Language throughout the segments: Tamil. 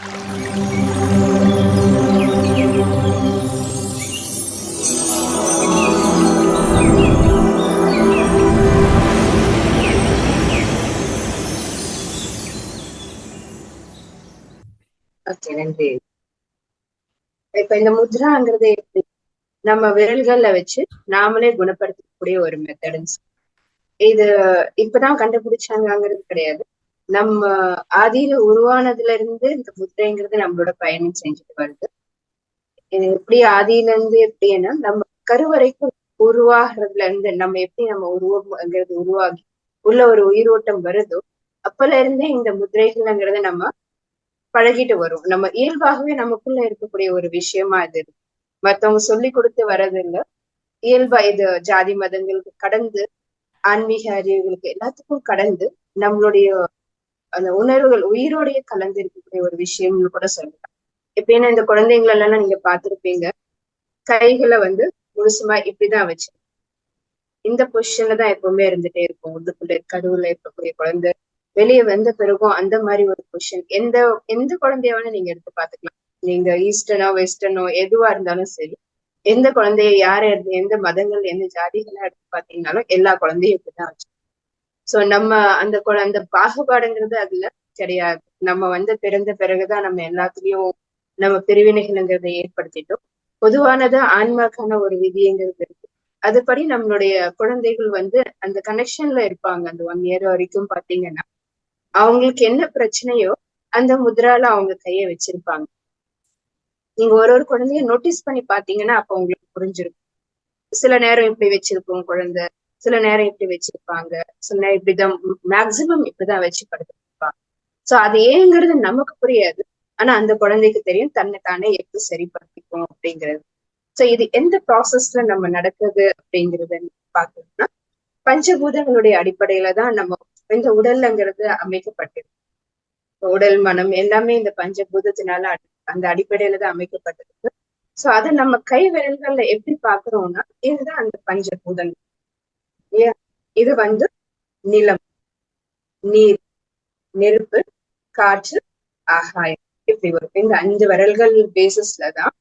ஓகே, நன்றி. இப்ப இந்த முத்ராங்கிறது எப்படி நம்ம விரல்கள்ல வச்சு நாமளே குணப்படுத்தக்கூடிய ஒரு மெத்தட்ஸ். இது இப்பதான் கண்டுபிடிச்சாங்கிறது கிடையாது. நம்ம ஆதியில உருவானதுல இருந்து இந்த முத்திரைங்கிறது நம்மளோட பயணம் செஞ்சுட்டு வருது. இது எப்படி ஆதியில இருந்து எப்படின்னா நம்ம கருவறைக்கு உருவாகிறதுல இருந்து நம்ம எப்படி நம்ம உருவம்ங்கிறது உருவாகி உள்ள ஒரு உயிரோட்டம் வருதோ அப்பல இருந்தே இந்த முத்திரைகள்ங்கிறத நம்ம பழகிட்டு வரும். நம்ம இயல்பாகவே நமக்குள்ள இருக்கக்கூடிய ஒரு விஷயமா இது இருக்கு. மத்தவங்க சொல்லி கொடுத்து வர்றது இல்ல. இயல்பா இது ஜாதி மதங்களுக்கு கடந்து ஆன்மீக அறிவுகளுக்கு எல்லாத்துக்கும் கடந்து நம்மளுடைய அந்த உணர்வுகள் உயிரோடைய கலந்து இருக்கக்கூடிய ஒரு விஷயம்னு கூட சொல்லலாம். எப்படின்னா இந்த குழந்தைகள் எல்லாம் நீங்க பார்த்திருப்பீங்க. கைகளை வந்து முழுசுமா இப்படிதான் வச்சு இந்த பொசிஷன்ல தான் எப்பவுமே இருந்துட்டே இருக்கும். உள்ளுக்குள்ள கருவுல இருக்கக்கூடிய குழந்தை வெளியே வந்த பிறகும் அந்த மாதிரி ஒரு பொசிஷன் எந்த எந்த குழந்தைய வேணா நீங்க எடுத்து பாத்துக்கலாம். நீங்க ஈஸ்டர்னோ வெஸ்டர்னோ எதுவா இருந்தாலும் சரி, எந்த குழந்தைய யார எந்த மதங்கள் எந்த ஜாதிகளா எடுத்து பாத்தீங்கன்னாலும் எல்லா குழந்தையும் இப்படிதான் வச்சு. சோ நம்ம அந்த பாகுபாடுங்கிறது அதுல கிடையாது. நம்ம வந்து பிறந்த பிறகுதான் நம்ம எல்லாத்துலயும் நம்ம பிரிவினைகள்ங்கிறத ஏற்படுத்திட்டோம். பொதுவானதா ஆன்மாக்கான ஒரு விதிங்கிறது இருக்கு. அதுபடி நம்மளுடைய குழந்தைகள் வந்து அந்த கனெக்ஷன்ல இருப்பாங்க. அந்த 1 இயர் வரைக்கும் பாத்தீங்கன்னா அவங்களுக்கு என்ன பிரச்சனையோ அந்த முத்ரால அவங்க கைய வச்சிருப்பாங்க. நீங்க ஒரு குழந்தைய நோட்டீஸ் பண்ணி பாத்தீங்கன்னா அப்ப உங்களுக்கு புரிஞ்சிருக்கும். சில நேரம் இப்படி வச்சிருக்கும் குழந்தை, சில நேரம் இப்படி வச்சிருப்பாங்க, சில நேரம் இப்படிதான், மேக்சிமம் இப்படிதான் வச்சு படுத்திருப்பாங்க. சோ அது ஏங்கிறது நமக்கு புரியாது. ஆனா அந்த குழந்தைக்கு தெரியும் தன்னை தானே எப்படி சரிப்படுத்திக்கும் அப்படிங்கிறது. சோ இது எந்த ப்ராசஸ்ல நம்ம நடக்குது அப்படிங்கறத பாக்கணும்னா பஞ்சபூதங்களுடைய அடிப்படையில தான் நம்ம இந்த உடல்ங்கிறது அமைக்கப்பட்டிருக்கு. உடல் மனம் எல்லாமே இந்த பஞ்சபூதத்தினால அந்த அடிப்படையில தான் அமைக்கப்பட்டிருக்கு. சோ அதை நம்ம கை விரல்கள்ல எப்படி பாக்குறோம்னா இதுதான் அந்த பஞ்சபூதங்கள். இது வந்து நிலம், நீர், நெருப்பு, காற்று, ஆகாயம் இப்படி வரும். இந்த 5 விரல்கள் பேசிஸ்ல தான்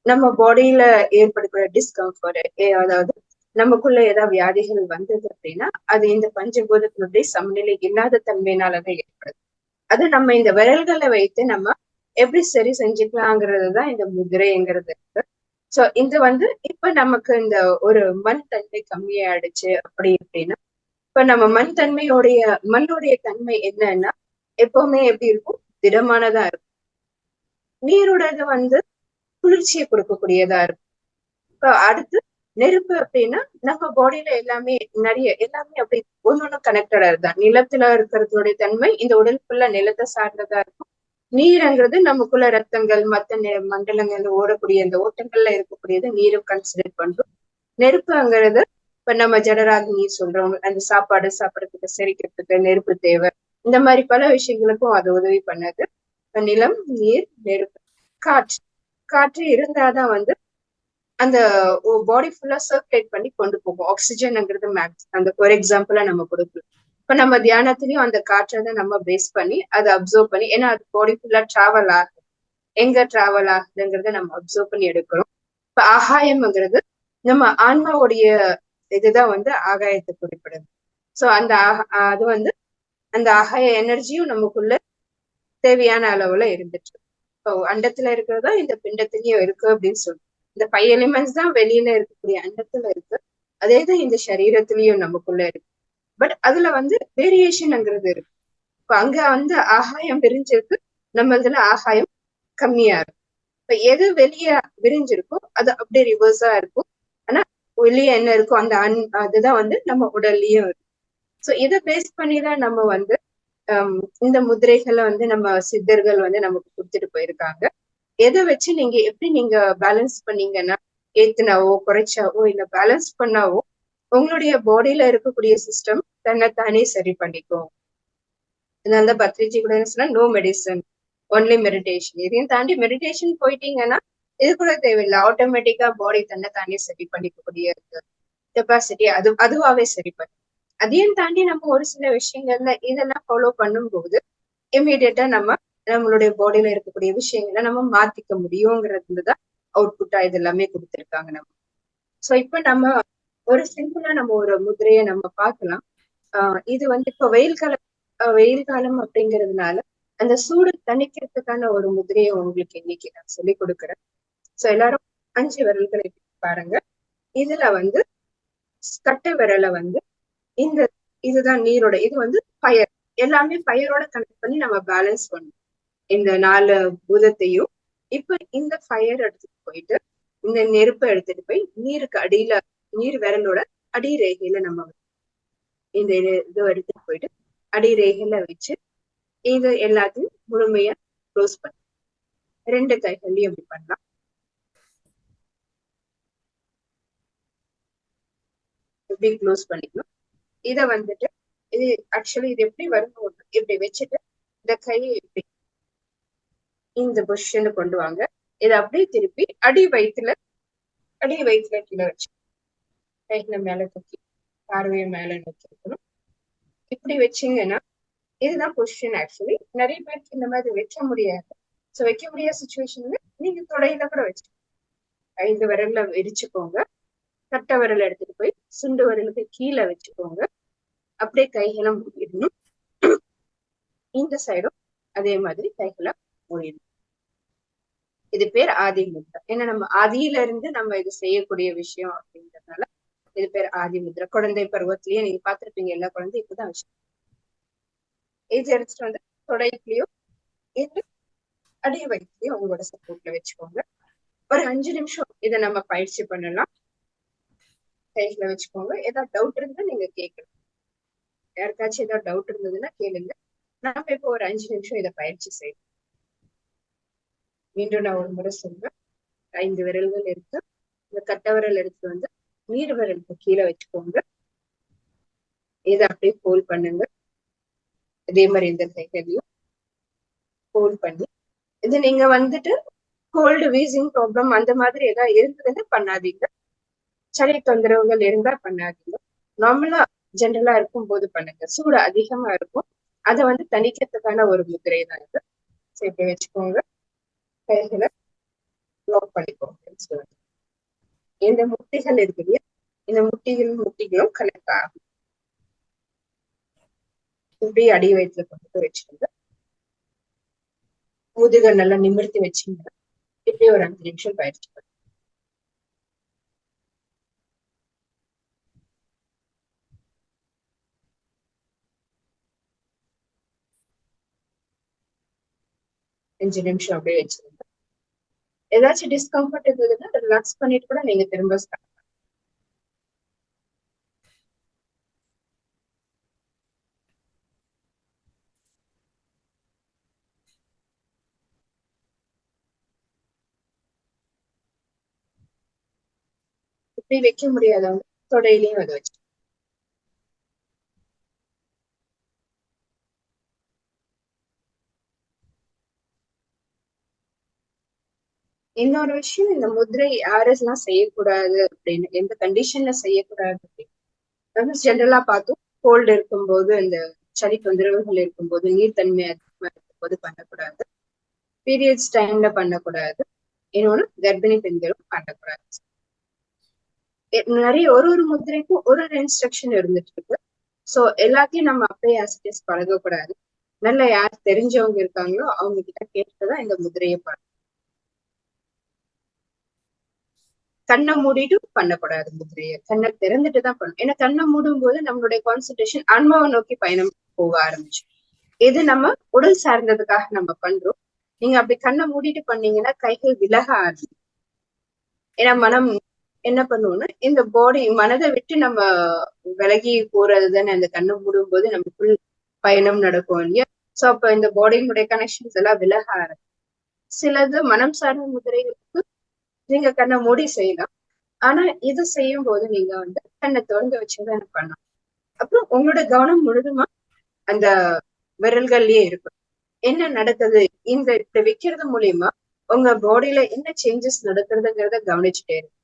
நம்ம பாடியில ஏற்படக்கூடிய டிஸ்கம்ஃபர்ட், அதாவது நமக்குள்ள ஏதாவது வியாதிகள் வந்தது அப்படின்னா அது இந்த பஞ்சபூதத்தினுடைய சமநிலை இல்லாத தன்மையினாலதான் ஏற்படுது. அது நம்ம இந்த விரல்களை வைத்து நம்ம எப்படி சரி செஞ்சுக்கலாங்கிறதுதான் இந்த முதிரைங்கிறது இருக்கு. சோ இது வந்து இப்ப நமக்கு இந்த ஒரு மண் தன்மை கம்மியாயிடுச்சு அப்படி அப்படின்னா இப்ப நம்ம மண்ணுடைய தன்மை என்னன்னா எப்பவுமே எப்படி இருக்கும், திடமானதா இருக்கும். நீரோடது வந்து குளிர்ச்சியை கொடுக்கக்கூடியதா இருக்கும். இப்ப அடுத்து நெருப்பு அப்படின்னா நம்ம பாடியில எல்லாமே அப்படி ஒன்னொன்னு கனெக்டடா இருந்தா நிலத்துல இருக்கிறதுடைய தன்மை இந்த உடல் ஃபுல்லா நிலத்தை சார்ந்ததா இருக்கும். நீருங்கிறது நமக்குள்ள ரத்தங்கள் மத்த மண்டலங்கள்ல ஓடக்கூடிய அந்த ஓட்டங்கள்ல இருக்கக்கூடியது நீரும் கன்சிடர் பண்றோம். நெருப்புங்கிறது இப்ப நம்ம ஜடராக நீர் சொல்றோம், அந்த சாப்பாடு சாப்பிடறதுக்கு செரிக்கிறதுக்கு நெருப்பு தேவை. இந்த மாதிரி பல விஷயங்களுக்கும் அது உதவி பண்ணது. நிலம், நீர், நெருப்பு, காற்று. காற்று இருந்தாதான் வந்து அந்த பாடி ஃபுல்லா சர்க்குலேட் பண்ணி கொண்டு போகும். ஆக்சிஜன்ங்கிறது மேக்ஸ் அந்த ஒரு எக்ஸாம்பிளா நம்ம கொடுக்கலாம். இப்ப நம்ம தியானத்திலயும் அந்த காற்றை தான் நம்ம பேஸ் பண்ணி அதை அப்சர்வ் பண்ணி, ஏன்னா அது பாடி ஃபுல்லா டிராவல் ஆகுது, எங்க டிராவல் ஆகுதுங்கிறத நம்ம அப்சர்வ் பண்ணி எடுக்கிறோம். இப்ப ஆகாயம்ங்கிறது நம்ம ஆன்மாவுடைய இதுதான் வந்து ஆகாயத்தை குறிப்பிடுது. சோ அது வந்து அந்த ஆகாய எனர்ஜியும் நமக்குள்ள தேவையான அளவுல இருந்துச்சு. இப்போ அண்டத்துல இருக்கிறதா இந்த பிண்டத்திலயும் இருக்கு அப்படின்னு சொல்லுவோம். இந்த 5 எலிமெண்ட்ஸ் தான் வெளியில இருக்கக்கூடிய அண்டத்துல இருக்கு. அதேதான் இந்த சரீரத்திலயும் நமக்குள்ள இருக்கு. பட் அதுல வந்து வேரியேஷன்ங்கிறது இருக்கு. இப்ப அங்க வந்து ஆகாயம் விரிஞ்சிருக்கு, நம்ம இதுல ஆகாயம் கம்மியா இருக்கும். இப்ப எது வெளியே விரிஞ்சிருக்கோ அது அப்படியே ரிவர்ஸா இருக்கும். ஆனா வெளியே என்ன இருக்கோ அந்த அதுதான் வந்து நம்ம உடல்லயும் இருக்கும். சோ இதை பேஸ் பண்ணிதான் நம்ம வந்து இந்த முதிரைகளை வந்து நம்ம சித்தர்கள் வந்து நமக்கு கொடுத்துட்டு போயிருக்காங்க. எதை வச்சு நீங்க எப்படி நீங்க பேலன்ஸ் பண்ணீங்கன்னா ஏத்துனாவோ குறைச்சாவோ இல்ல பேலன்ஸ் பண்ணாவோ உங்களுடைய பாடியில இருக்கக்கூடிய சிஸ்டம் தன்னைத்தானே சரி பண்ணிக்கும். அந்த பத்ரிஜி கூட சொன்னா நோ மெடிசன், ஒன்லி மெடிடேஷன். இதையும் தாண்டி மெடிடேஷன் போயிட்டீங்கன்னா இது கூட தேவையில்லை, ஆட்டோமேட்டிக்கா பாடி தன்னைத்தானே சரி பண்ணிக்கக்கூடிய கெப்பாசிட்டி அதுவாவே சரி பண்ணி. அதையும் தாண்டி நம்ம ஒரு சில விஷயங்கள்ல இதெல்லாம் ஃபாலோ பண்ணும்போது இமீடியட்டா நம்ம நம்மளுடைய பாடியில இருக்கக்கூடிய விஷயங்களை நம்ம மாத்திக்க முடியுங்கிறதுதான் அவுட்புட்டா இது எல்லாமே கொடுத்திருக்காங்க நம்ம. சோ இப்ப நம்ம ஒரு சிம்பிளா நம்ம ஒரு முதிரையை நம்ம பார்க்கலாம். இது வந்து இப்ப வெயில் காலம் அப்படிங்கிறதுனால அந்த சூடு தணிக்கிறதுக்கான ஒரு முதிரையை உங்களுக்கு இன்னைக்கு நான் சொல்லி கொடுக்குறேன். சோ எல்லாரும் 5 விரல்களை பாருங்க. இதுல வந்து கட்டை விரலை வந்து இந்த இதுதான் நீரோட, இது வந்து ஃபயர், எல்லாமே ஃபயரோட கனெக்ட் பண்ணி நம்ம பேலன்ஸ் பண்ணணும் இந்த 4 பூதத்தையும். இப்ப இந்த ஃபயர் எடுத்துட்டு போயிட்டு இந்த நெருப்பை எடுத்துட்டு போய் நீருக்கு அடியில, நீர் விரலோட அடி ரேகையில நம்ம இந்த இது எடுத்துட்டு போயிட்டு அடி ரேகையில வச்சு இது எல்லாத்தையும் முழுமையா க்ளோஸ் பண்ணி 2 கைகள்லயும் எப்படி பண்ணலாம். எப்படி க்ளோஸ் பண்ணிக்கணும். இத வந்துட்டு இது ஆக்சுவலி இது எப்படி வரும், இப்படி வச்சுட்டு இந்த கையை இப்படி இந்த பொசிஷன் கொண்டு வாங்க. இதை அப்படியே திருப்பி அடி வயிற்றுல கீழே வச்சு கைகளை மேல தூக்கி பார்வையை மேல நோக்கி இருக்கணும். இப்படி வச்சீங்கன்னா இதுதான் பொசிஷன். ஆக்சுவலி நிறைய பேருக்கு இந்த மாதிரி வைக்க முடியாது. ஸோ வைக்க முடியாத சுச்சுவேஷன்ல நீங்க தொடையில கூட வச்சு 5 விரல்ல விரிச்சுக்கோங்க. கட்டை விரல் எடுத்துட்டு போய் சுண்டு விரலுக்கு கீழே வச்சுக்கோங்க. அப்படியே கைகளை மூடிடணும். இந்த சைடும் அதே மாதிரி கைகளை மூடிடணும். இது பேர் ஆதி முத்ரா. ஏன்னா நம்ம ஆதியில இருந்து நம்ம இது செய்யக்கூடிய விஷயம் அப்படின்றதுனால இது பேர் ஆதி முத்ரா. குழந்தை பருவத்திலேயே நீங்க பார்த்திருப்பீங்க, எல்லா குழந்தையும் இப்பதான் வச்சு இது எடுத்துட்டு வந்து தொடைக்குலயும் இது அடி வயிற்றுலயும் உங்களோட சப்போர்ட்ல வச்சுக்கோங்க. ஒரு 5 நிமிஷம் இதை நம்ம பயிற்சி பண்ணலாம். கைகளை வச்சுக்கோங்க. ஏதாவது டவுட் இருந்தா நீங்க கேட்கலாம். யாருக்காச்சும் ஏதாவது டவுட் இருந்ததுன்னா கேளுங்க. நாம இப்போ ஒரு 5 நிமிஷம் இதை பயிற்சி செய்யணும். மீண்டும் நான் ஒரு முறை சொல்றேன். 5 விரல்கள் இருக்கு. இந்த கட்டை விரல் எடுத்து வந்து நீர் விரலுக்கு கீழே வச்சுக்கோங்க. இதை அப்படியே ஃபோல்ட் பண்ணுங்க. அதே மாதிரி இந்த கைகளையும் ஃபோல்ட் பண்ணி இது நீங்க வந்துட்டு கோல்டு வீசிங் ப்ராப்ளம் அந்த மாதிரி ஏதாவது இருந்ததுன்னு பண்ணாதீங்க. சளி தொந்தரவுகள் இருந்தா பண்ணாதீங்க. நார்மலா ஜென்ரலா இருக்கும் போது பண்ணுங்க. சூடு அதிகமா இருக்கும், அதை வந்து தணிக்கிறதுக்கான ஒரு முதிரை தான் இது. இப்படி வச்சுக்கோங்க. கைகளை லாக் பண்ணிக்கோங்க. இந்த முட்டிகள் இருக்கு இல்லையா, இந்த முட்டிகளும் கனெக்ட் ஆகும். இப்படி அடி வயிற்றுல கொண்டு வச்சுக்கோங்க. முதுகை நல்லா நிமிர்த்தி வச்சுங்க. இப்படி ஒரு 5 நிமிஷம் பயிற்சி பண்ணுங்க. அஞ்சு நிமிஷம் அப்படியே வச்சிருங்க. ஏதாச்சும் டிஸ்கம்ஃபர்ட் இருந்ததுன்னா ரிலாக்ஸ் பண்ணிட்டு கூட நீங்க திரும்ப ஸ்டார்ட். இப்படி வைக்க முடியாதவங்க தொடையிலையும் அதை வச்சு. இன்னொரு விஷயம், இந்த முதிரை யாரெல்லாம் செய்யக்கூடாது அப்படின்னு, எந்த கண்டிஷன்ல செய்யக்கூடாது அப்படின்னு ஜென்ரலா பார்த்தோம். கோல்டு இருக்கும்போது, இந்த சளி தொந்தரவுகள் இருக்கும்போது, நீர்த்தன்மை அதிகமா இருக்கும்போது பண்ணக்கூடாது. பீரியட்ஸ் டைம்ல பண்ணக்கூடாது. இன்னொன்னு கர்ப்பிணி பெண்களும் பண்ணக்கூடாது. நிறைய ஒரு முதிரைக்கும் ஒரு இன்ஸ்ட்ரக்ஷன் இருந்துட்டு இருக்கு. சோ எல்லாத்தையும் நம்ம அப்படியே ஆசிரியஸ் பழகக்கூடாது. நல்ல யார் தெரிஞ்சவங்க இருக்காங்களோ அவங்க கிட்ட கேட்டுதான் இந்த முதிரையை பண்ணணும். கண்ணை மூடிட்டு பண்ணக்கூடாது. முதிரையை கண்ணை திறந்துட்டு தான் பண்ணணும். ஏன்னா கண்ணை மூடும் போது நம்மளுடைய கான்சென்ட்ரேஷன் ஆன்மாவை நோக்கி பயணம் போக ஆரம்பிச்சு. இது நம்ம உடல் சார்ந்ததுக்காக நம்ம பண்றோம். நீங்க அப்படி கண்ணை மூடிட்டு பண்ணீங்கன்னா கைகள் விலக ஆரம்பிக்கும். ஏன்னா மனம் என்ன பண்ணுவோம்னா இந்த பாடி மனதை விட்டு நம்ம விலகி போறது தானே அந்த கண்ணை மூடும் போது நமக்குள் பயணம் நடக்கும் இல்லையா. சோ அப்ப இந்த பாடியினுடைய கனெக்ஷன்ஸ் எல்லாம் விலக ஆரம்பிக்கும். சிலது மனம் சார்ந்த முதிரைகளுக்கு நீங்க கண்ணை மூடி செய்யலாம். ஆனா இது செய்யும் போது நீங்க வந்து கண்ணை திறந்து வச்சுதான் பண்ணணும். அப்புறம் உங்களோட கவனம் முழுதுமா அந்த விரல்கள்லயே இருக்கும். என்ன நடக்குது இந்த இப்படி வைக்கிறது மூலியமா உங்க பாடியில என்ன சேஞ்சஸ் நடக்குதுங்கிறத கவனிச்சுட்டே இருக்கு.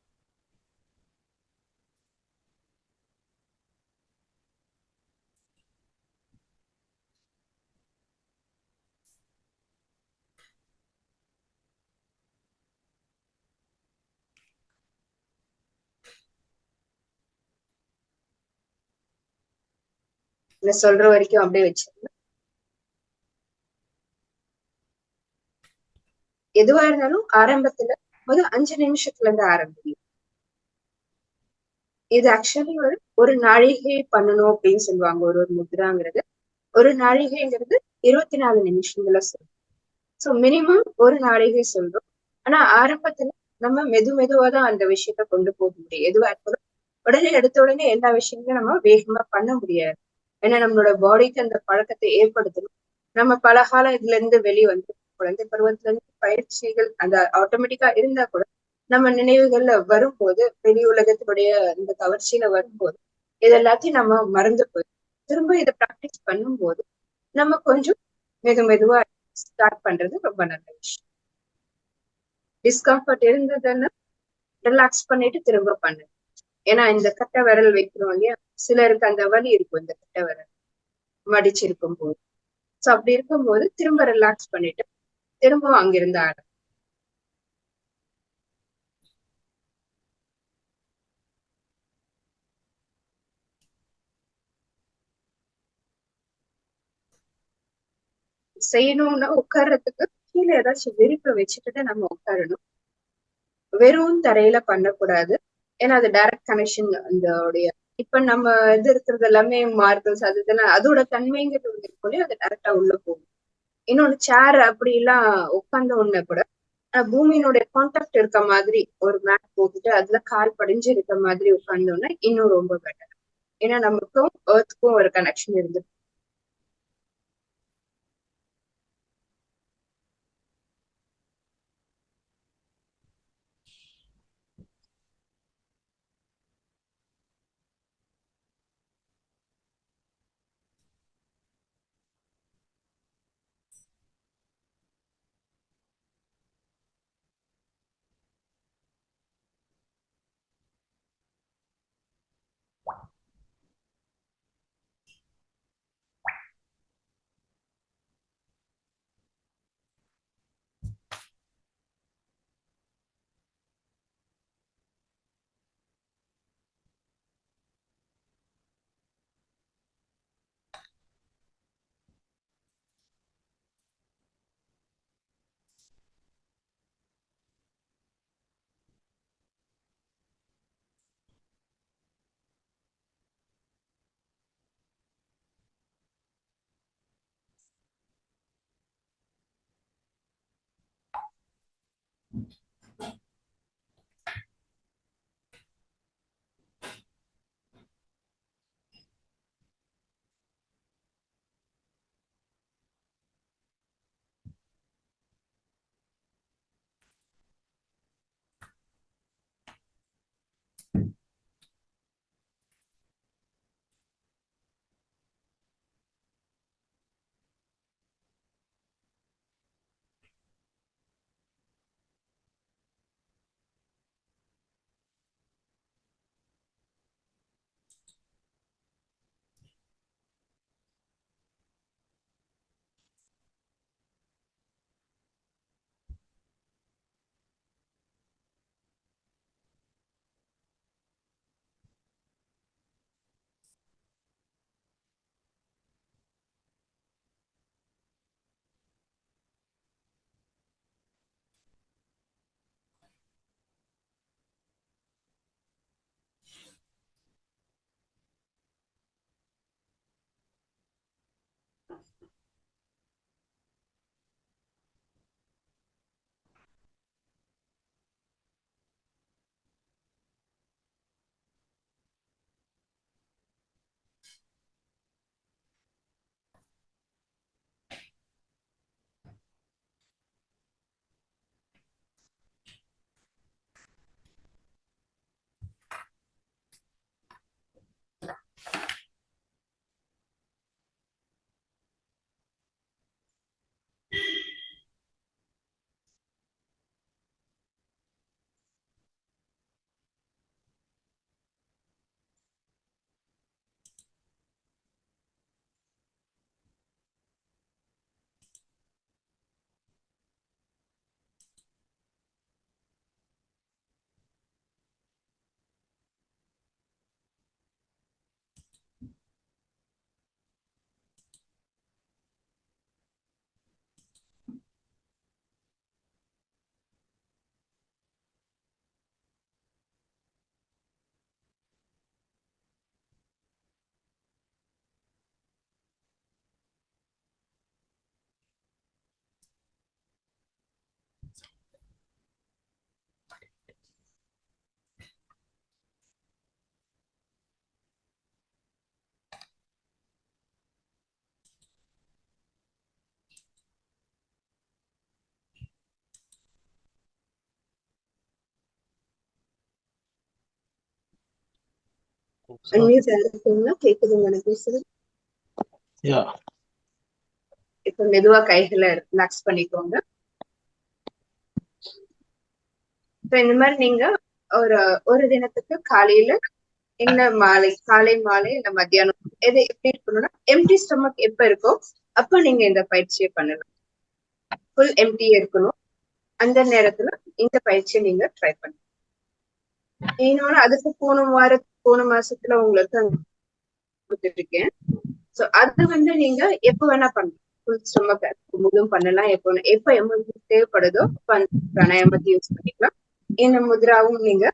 நான் சொல்ற வரைக்கும் அப்படியே வச்சிருந்தேன். எதுவா இருந்தாலும் ஆரம்பத்துல முதல் 5 நிமிஷத்துல இருந்து ஆரம்பிக்கும். இது ஆக்சுவலி ஒரு நாழிகை பண்ணணும் அப்படின்னு சொல்லுவாங்க. ஒரு முத்ராங்கிறது ஒரு நாழிகைங்கிறது 24 நிமிஷங்களை சொல்லும். சோ மினிமம் ஒரு நாழிகை சொல்றோம். ஆனா ஆரம்பத்துல நம்ம மெதுவா தான் அந்த விஷயத்த கொண்டு போக முடியும். எதுவா இருந்தாலும் உடனே எடுத்த உடனே எல்லா விஷயங்களும் நம்ம வேகமா பண்ண முடியாது. ஏன்னா நம்மளோட பாடிக்கு அந்த பழக்கத்தை ஏற்படுத்தணும். நம்ம பல காலம் இதுல இருந்து வெளியே வந்து குழந்தை பருவத்துல இருந்து பயிற்சிகள் அந்த ஆட்டோமேட்டிக்கா இருந்தா கூட நம்ம நினைவுகள்ல வரும்போது வெளி உலகத்தினுடைய இந்த கவர்ச்சியில வரும்போது இது எல்லாத்தையும் நம்ம மறந்து போய் திரும்ப இதை பிராக்டிஸ் பண்ணும்போது நம்ம கொஞ்சம் மெதுவா ஸ்டார்ட் பண்றது ரொம்ப நல்ல விஷயம். டிஸ்கம்ஃபர்ட் இருந்ததுன்னா ரிலாக்ஸ் பண்ணிட்டு திரும்ப பண்ணு. ஏன்னா இந்த கட்டை விரல் வைக்கிறோம் இல்லையா, சிலருக்கு அந்த வலி இருக்கும் இந்த கட்டை விரல் மடிச்சிருக்கும் போது. சோ அப்படி இருக்கும்போது திரும்ப ரிலாக்ஸ் பண்ணிட்டு திரும்பவும் அங்கிருந்து ஆடும். செய்யணும்னா உட்கார்றதுக்கு கீழே ஏதாச்சும் விரிப்பை வச்சுக்கிட்டு நம்ம உட்காரணும். வெறும் தரையில பண்ணக்கூடாது. ஏன்னா அது டைரக்ட் கனெக்ஷன் அந்த உடைய இப்ப நம்ம இது இருக்கிறது எல்லாமே மார்பிள்ஸ் அது இதெல்லாம் அதோட தன்மைங்கிறது ஒண்ணு இருக்கும் இல்லையா, அது டைரக்டா உள்ள போகும். இன்னொன்னு சேர் அப்படி எல்லாம் உட்கார்ந்த உடனே கூட பூமியினுடைய கான்டாக்ட் இருக்க மாதிரி ஒரு மேட் போட்டுட்டு அதுல கால் படிஞ்சு இருக்க மாதிரி உட்கார்ந்தோம்னா இன்னும் ரொம்ப பெட்டர். ஏன்னா நமக்கும் ஏர்த்துக்கும் ஒரு கனெக்ஷன் இருந்து. கேக்குதுங்க எனக்கு பேசுறது. இப்ப மெதுவா கைகளை ரிலாக்ஸ் பண்ணிக்கோங்க. இப்ப இந்த மாதிரி நீங்க ஒரு தினத்துக்கு காலையில இல்ல காலை மாலை இல்ல மத்தியானம் எது எப்படி இருக்கணும்னா எம்டி ஸ்டொமக் எப்ப இருக்கோ அப்ப நீங்க இந்த பயிற்சியை பண்ணலாம். ஃபுல் எம்டி இருக்கணும். அந்த நேரத்துல இந்த பயிற்சியை நீங்க ட்ரை பண்ணுங்க. இன்னொன்னு அதுக்கு போன மாசத்துல உங்களுக்கு கொடுத்துருக்கேன். சோ அது நீங்க எப்ப வேணா பண்ணலாம். ஃபுல் ஸ்டொமக் முழுதும் பண்ணலாம். எப்ப எமர்ஜென்சி தேவைப்படுதோ பிராணாயாமத்தை யூஸ் பண்ணிக்கலாம். இந்த முத்ராவும் நீங்க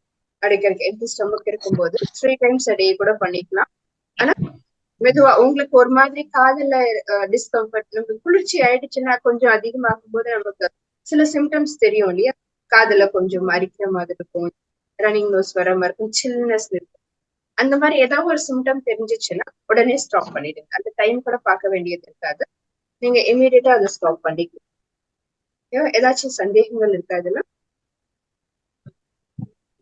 அடிக்கடி எம்டி ஸ்டொமக் இருக்கும்போது 3 times a day கூட பண்ணிக்கலாம். ஆனா மெதுவா உங்களுக்கு ஒரு மாதிரி காதுல டிஸ்கம்ஃபர்ட், நமக்கு குளிர்ச்சி ஆயிடுச்சுன்னா கொஞ்சம் அதிகமாகும் போது நமக்கு சில சிம்டம்ஸ் தெரியும் இல்லையா? காதுல கொஞ்சம் அரிக்கிற மாதிரி இருக்கும், ரன்னிங் நோஸ் வர மாதிரி இருக்கும், சில்னஸ் இருக்கும். அந்த மாதிரி ஏதாவது ஒரு சிம்டம் தெரிஞ்சிச்சுன்னா உடனே ஸ்டாப் பண்ணிடுங்க. அந்த டைம் கூட பார்க்க வேண்டியது இருக்காது. நீங்க இமீடியட்டா அதை ஸ்டாப் பண்ணிக்கலாம். ஏதாச்சும் சந்தேகங்கள் இருக்கா இதுல?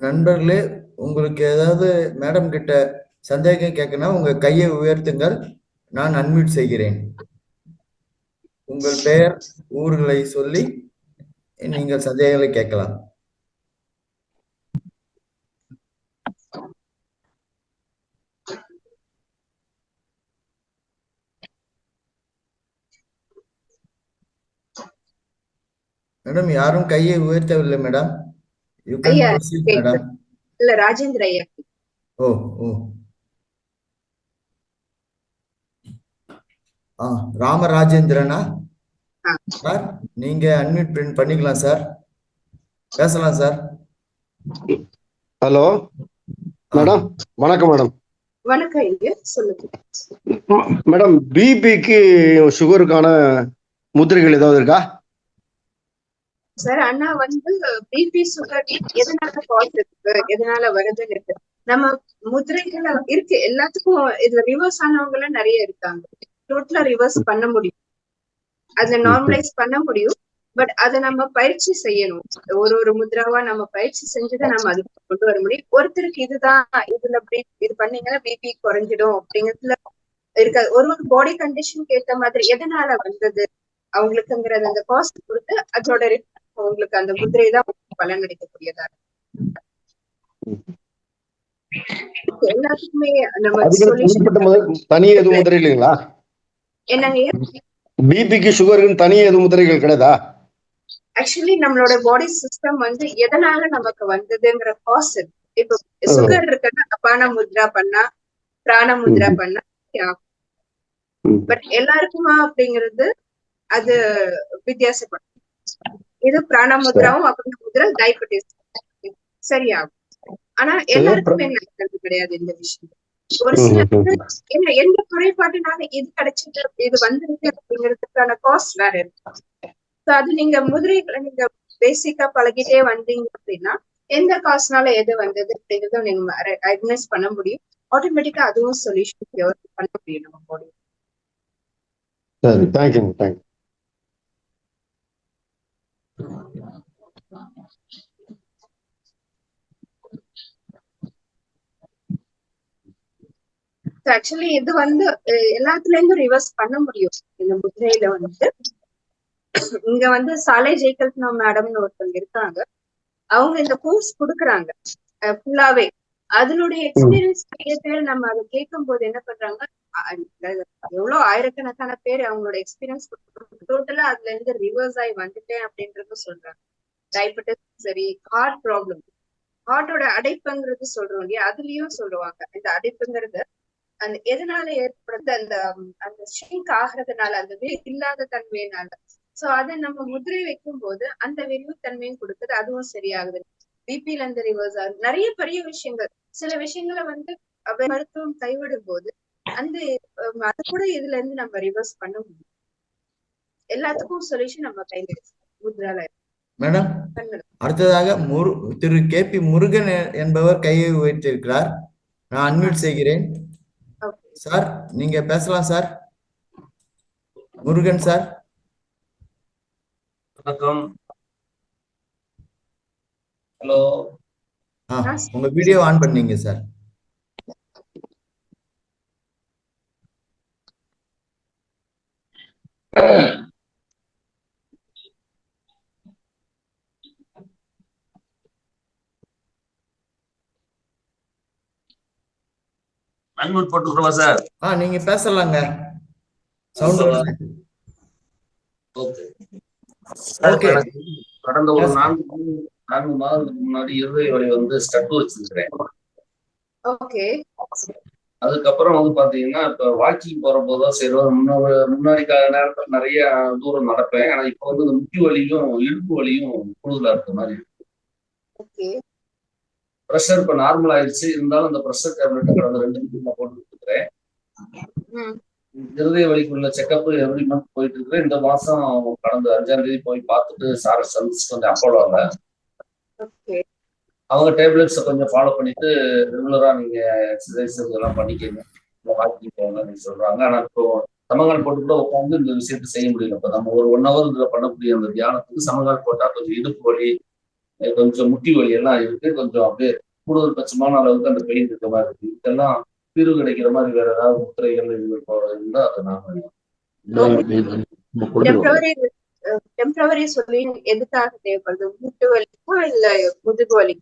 நண்பர்களே, உங்களுக்கு ஏதாவது மேடம் கிட்ட சந்தேகம் கேட்கணும், உங்க கையை உயர்த்துங்கள். நான் அன்மியூட் செய்கிறேன். உங்கள் பெயர், ஊர்களை சொல்லி நீங்கள் சந்தேகங்களை கேட்கலாம். மேடம், யாரும் கையை உயர்த்தவில்லை madam. You can proceed madam. இல்ல, ராஜேந்திர ஐயா. ஓ ஓ ராமராஜேந்திரனா சார்? நீங்க அன்மியூட் பண்ணிக்கலாம் சார், பேசலாம் சார். ஹலோ மேடம், வணக்கம் மேடம். வணக்கம் ஐயா, சொல்லுங்க மேடம். பிபிக்கு சுகருக்கான முத்திரைகள் ஏதாவது இருக்கா சார்? அண்ணா பிபி சுகர் எதனால காஸ் இருக்கு, எதனால வருதுன்னு இருக்கு. நம்ம முதிரைகள் இருக்கு எல்லாத்துக்கும். இதுல ரிவர்ஸ் ஆனவங்க எல்லாம் நிறைய இருக்காங்க. டோட்டலா ரிவர்ஸ் பண்ண முடியும், அதுல நார்மலைஸ் பண்ண முடியும். பட் அதை நம்ம பயிற்சி செய்யணும். ஒரு முத்ராவா நம்ம பயிற்சி செஞ்சுதான் நம்ம அதுக்கு கொண்டு வர முடியும். ஒருத்தருக்கு இதுதான் இதுல இது பண்ணீங்கன்னா பிபி குறைஞ்சிடும் அப்படிங்கிறதுல இருக்காது. ஒரு பாடி கண்டிஷனுக்கு ஏத்த மாதிரி எதனால வந்தது அவங்களுக்குங்கிறது அந்த காஸ்ட் கொடுத்து அதோட உங்களுக்கு அந்த முதிரை தான் பலன் அளிக்கக்கூடியதா இருக்கு. எல்லாத்துக்குமே நம்ம தனி எதுவும் முதிரை இல்லைங்களா? என்னங்க பிபிக்கு சுகருக்கு தனி எதுவும் முதிரைகள் கிடையாதா? ஆக்சுவலி நம்மளோட பாடி சிஸ்டம் எதனால நமக்கு வந்ததுங்கிற காஸ் இருக்கு. இப்போ சுகர் இருக்குன்னா அபான முத்ரா பண்ணா, பிராண முத்ரா பண்ணா பட் எல்லாருக்குமா அப்படிங்கிறது அது வித்தியாசப்படும். இது பிராண முத்ராவும் அபான முத்ரா டயபெட்டிஸ் சரியாகும். ஆனா எல்லாருக்குமே நடக்கிறது கிடையாது இந்த விஷயம். ஒரு சில எந்த குறைபாட்டுனால இது கிடைச்சது, இது வந்திருக்கு அப்படிங்கிறதுக்கான காஸ்ட் வேற இருக்கு. அது நீங்க முதிரைகளை நீங்க பேசிக்கா பழகிட்டே வந்தீங்க அப்படின்னா எந்த காசுனால எது வந்தது அப்படிங்கறத நீங்க ரெகக்னைஸ் பண்ண முடியும். ஆட்டோமேட்டிக்கா அதுவும் சொல்யூஷன் பண்ண முடியும் நம்ம பாடி. சரி, தேங்க்யூ தேங்க்யூ. ஆக்சுவலி இது எல்லாத்துல இருந்தும் ரிவர்ஸ் பண்ண முடியும். இந்த முதிரையில இங்க சாலை ஜெய்கல்பனா மேடம்னு ஒருத்தவங்க இருக்காங்க. அவங்க இந்த கோர்ஸ் கொடுக்குறாங்க ஃபுல்லாவே. அதனுடைய எக்ஸ்பீரியன்ஸ் நிறைய பேர் நம்ம அதை கேட்கும் போது என்ன பண்றாங்க, எவ்வளவு ஆயிரக்கணக்கான பேர் அவங்களோட எக்ஸ்பீரியன்ஸ் டோட்டலா அதுல இருந்து ரிவர்ஸ் ஆகி வந்துட்டேன் அப்படின்றது சொல்றாங்க. டயபெட்டிஸ் சரி, ஹார்ட் ப்ராப்ளம், ஹார்ட்டோட அடைப்புங்கிறது சொல்றோம் இல்லையா, அதுலயும் சொல்லுவாங்க. இந்த அடைப்புங்கிறது அந்த எதனால ஏற்படுறது, அந்த ஷ்ரிங்க் ஆகிறதுனால, அந்த இல்லாத தன்மையினால. சோ அதை நம்ம முதிரை வைக்கும் போது அந்த விரிவு தன்மையும் கொடுக்குது, அதுவும் சரியாகுது. பிபில இருந்து ரிவர்ஸ் ஆகுது. நிறைய பெரிய விஷயங்கள், சில விஷயங்களை மருத்துவம் கைவிடும் போது அந்த அது கூட இதுல இருந்து நம்ம ரிவர்ஸ் பண்ண முடியும். எல்லாத்துக்கும் சொல்யூஷன் நம்ம கையில இருக்கு முத்ரால. மேடம், அடுத்ததாக திரு கே.பி. முருகன் என்பவர் கையை உயர்த்தியிருக்கிறார். நான் அன்மியூட் செய்கிறேன். சார், நீங்க பேசலாம் சார். முருகன் சார். வணக்கம். ஹலோ. உங்க வீடியோ ஆன் பண்ணீங்க சார். அன்மியூட் போட்டுக்கிறவா சார்? நீங்க பேசலாங்க. Sound okay. ஓகே. கடந்த ஒரு 4 மாதத்துக்கு முன்னாடி இருதய வலி வந்து ஸ்டட் வச்சிருக்கிறேன். ஓகே. அதுக்கப்புறம் வந்து பாத்தீங்கன்னா இப்ப வாக்கிங் போற போதும் சரி, முன்னாடி நேரத்துல நிறைய தூரம் நடப்பேன். ஆனா இப்ப வந்து இந்த முட்டி வலியும் இடுப்பு வலியும் கூடுதலா இருக்க மாதிரி இருக்கு. ஓகே. ப்ரெஷர் இப்ப நார்மல் ஆயிடுச்சு. இருந்தாலும் அந்த ப்ரெஷர் டேப்லெட் கடந்த 2 நாள் போட்டு இருக்கிறேன். இருதய வலிக்குள்ள செக்கப் எவ்ரி மந்த் போயிட்டு இருக்கு. இந்த மாசம் கடந்த 5ஆம் தேதி போய் பார்த்துட்டு சாரை சந்திச்சுட்டு வந்து அப்போலோல அவங்க டேப்லெட்ஸை கொஞ்சம் ஃபாலோ பண்ணிட்டு ரெகுலரா நீங்க எக்ஸசைஸ் இதெல்லாம் பண்ணிக்கங்க, வாக்கிங் போங்க சொல்றாங்க. ஆனா இப்போ சமங்கால் போட்டு கூட உட்காந்து இந்த விஷயத்த செய்ய முடியல. இப்போ நம்ம ஒரு 1 hour இதுல பண்ணக்கூடிய அந்த தியானத்துக்கு சமங்கால் போட்டா கொஞ்சம் இடுப்பு வலி, கொஞ்சம் முட்டி வலி எல்லாம் இருக்கு. கொஞ்சம் அப்படியே கூடுதல் பட்சமான அளவுக்கு அந்த பெயின் இருக்க மாதிரி இருக்கு. இதெல்லாம் தீர்வு கிடைக்கிற மாதிரி வேற ஏதாவது முத்திரைகள் இருந்தா அதை நாம டெம்பரவரி சொல்யூஷன் எதுக்காக தேவைப்படுது? முட்டு வலிக்கா இல்ல முதுகு வலி